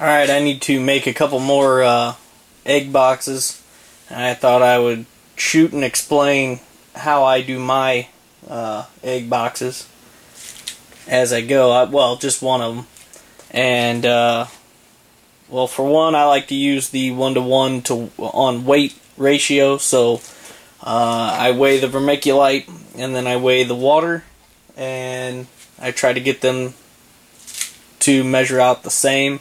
Alright, I need to make a couple more egg boxes. And I thought I would shoot and explain how I do my egg boxes as I go. Well, just one of them. And, well, for one, I like to use the 1-to-1 on weight ratio. So, I weigh the vermiculite, and then I weigh the water, and I try to get them to measure out the same.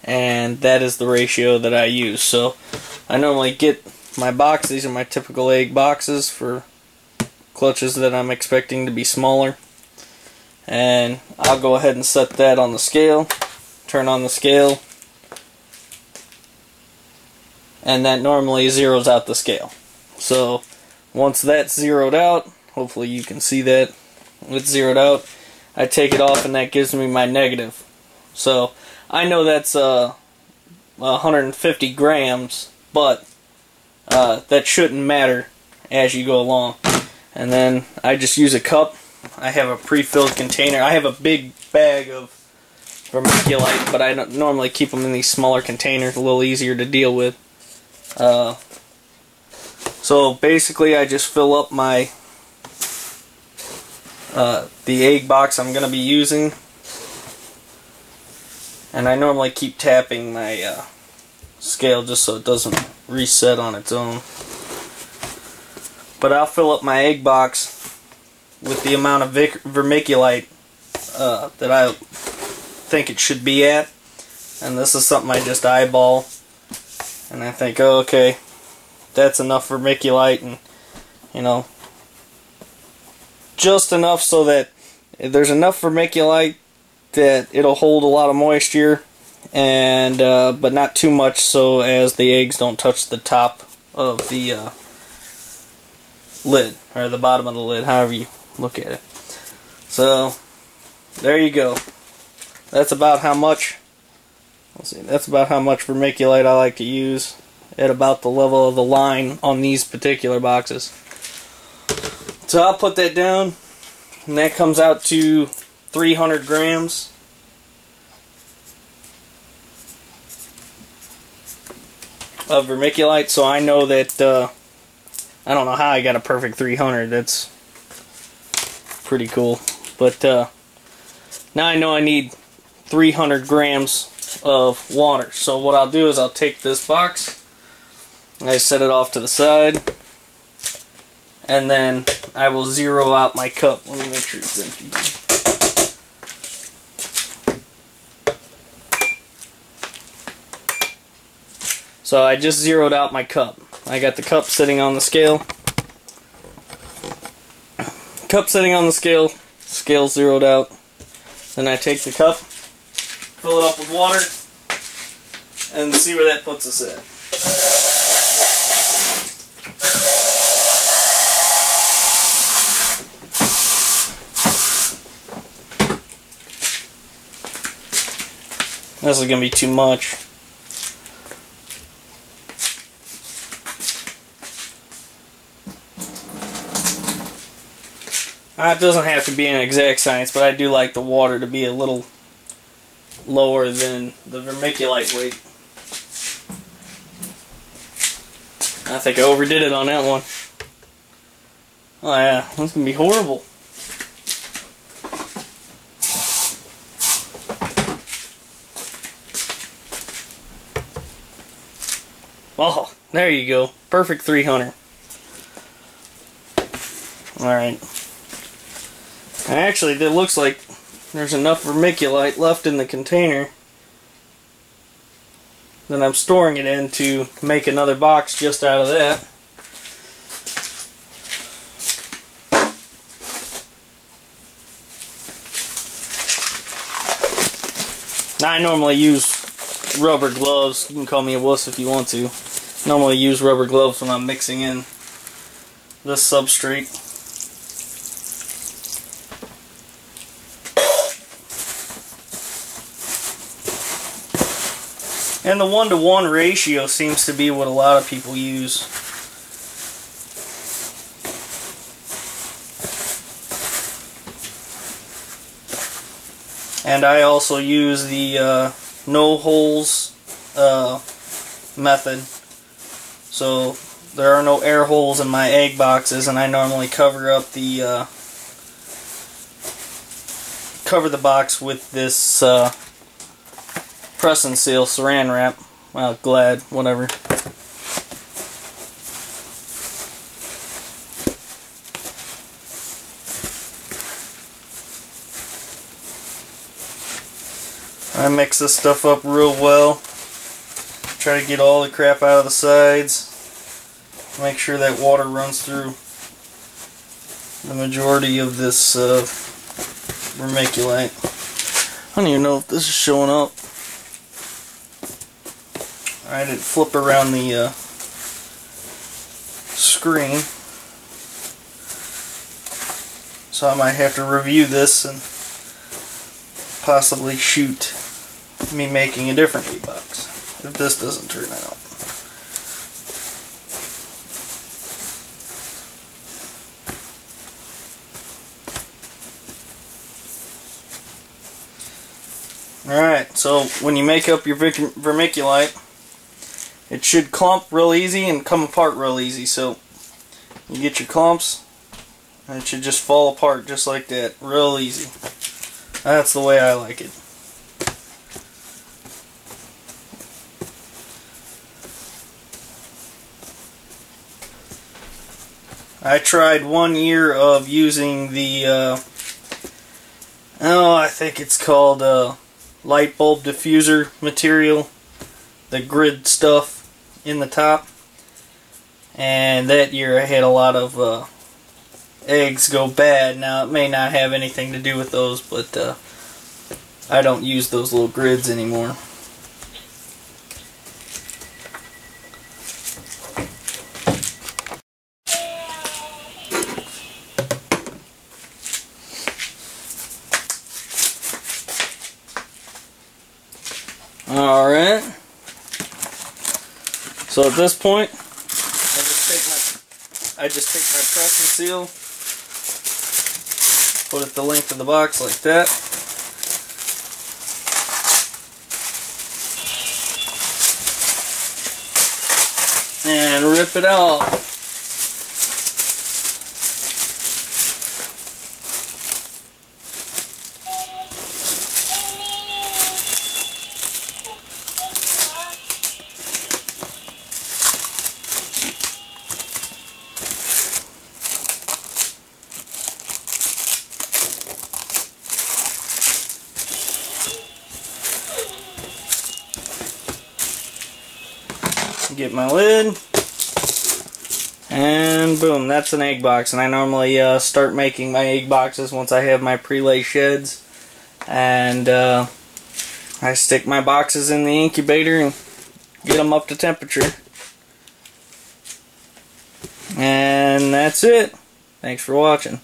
And that is the ratio that I use. So I normally get my box. These are my typical egg boxes for clutches that I'm expecting to be smaller. And I'll go ahead and set that on the scale. Turn on the scale. And that normally zeroes out the scale. So once that's zeroed out, hopefully you can see that it's zeroed out, I take it off and that gives me my negative. So I know that's 150 grams, but that shouldn't matter as you go along. And then I just use a cup. I have a pre-filled container. I have a big bag of vermiculite, but I don't normally keep them in these smaller containers, a little easier to deal with. So basically I just fill up my the egg box I'm going to be using. And I normally keep tapping my scale just so it doesn't reset on its own. But I'll fill up my egg box with the amount of vermiculite that I think it should be at. And this is something I just eyeball. And I think, oh, okay, that's enough vermiculite, and, you know, just enough so that there's enough vermiculite that it'll hold a lot of moisture, and but not too much so as the eggs don't touch the top of the lid, or the bottom of the lid, however you look at it. So there you go. That's about how much. Let's see. That's about how much vermiculite I like to use at about the level of the line on these particular boxes. So I'll put that down, and that comes out to 300 grams. Of vermiculite, so I know that I don't know how I got a perfect 300. That's pretty cool. But now I know I need 300 grams of water. So what I'll do is I'll take this box, I set it off to the side, and then I will zero out my cup. Let me make sure it's empty. So I just zeroed out my cup. I got the cup sitting on the scale. Cup sitting on the scale. Scale zeroed out. Then I take the cup, fill it up with water, and see where that puts us at. This is going to be too much. It doesn't have to be an exact science, but I do like the water to be a little lower than the vermiculite weight. I think I overdid it on that one. Oh yeah, that's going to be horrible. Oh, there you go. Perfect 300. Alright. Actually, it looks like there's enough vermiculite left in the container that I'm storing it in to make another box just out of that. Now, I normally use rubber gloves. You can call me a wuss if you want to. Normally use rubber gloves when I'm mixing in this substrate. And the 1-to-1 ratio seems to be what a lot of people use. And I also use the no holes method. So there are no air holes in my egg boxes, and I normally cover up the box with this press and seal saran wrap. Well, Glad, whatever. I mix this stuff up real well. Try to get all the crap out of the sides. Make sure that water runs through the majority of this vermiculite. I don't even know if this is showing up. I didn't flip around the screen, so I might have to review this and possibly shoot me making a different egg box if this doesn't turn out. Alright, so when you make up your vermiculite, it should clump real easy and come apart real easy. So you get your clumps, and it should just fall apart just like that, real easy. That's the way I like it. I tried 1 year of using the I think it's called light bulb diffuser material, the grid stuff in the top, and that year I had a lot of eggs go bad. Now it may not have anything to do with those, but I don't use those little grids anymore. Alright, so at this point, I just take my press and seal, put it the length of the box like that, and rip it out. Get my lid, and boom, that's an egg box. And I normally start making my egg boxes once I have my pre-lay sheds, and I stick my boxes in the incubator and get them up to temperature. And that's it. Thanks for watching.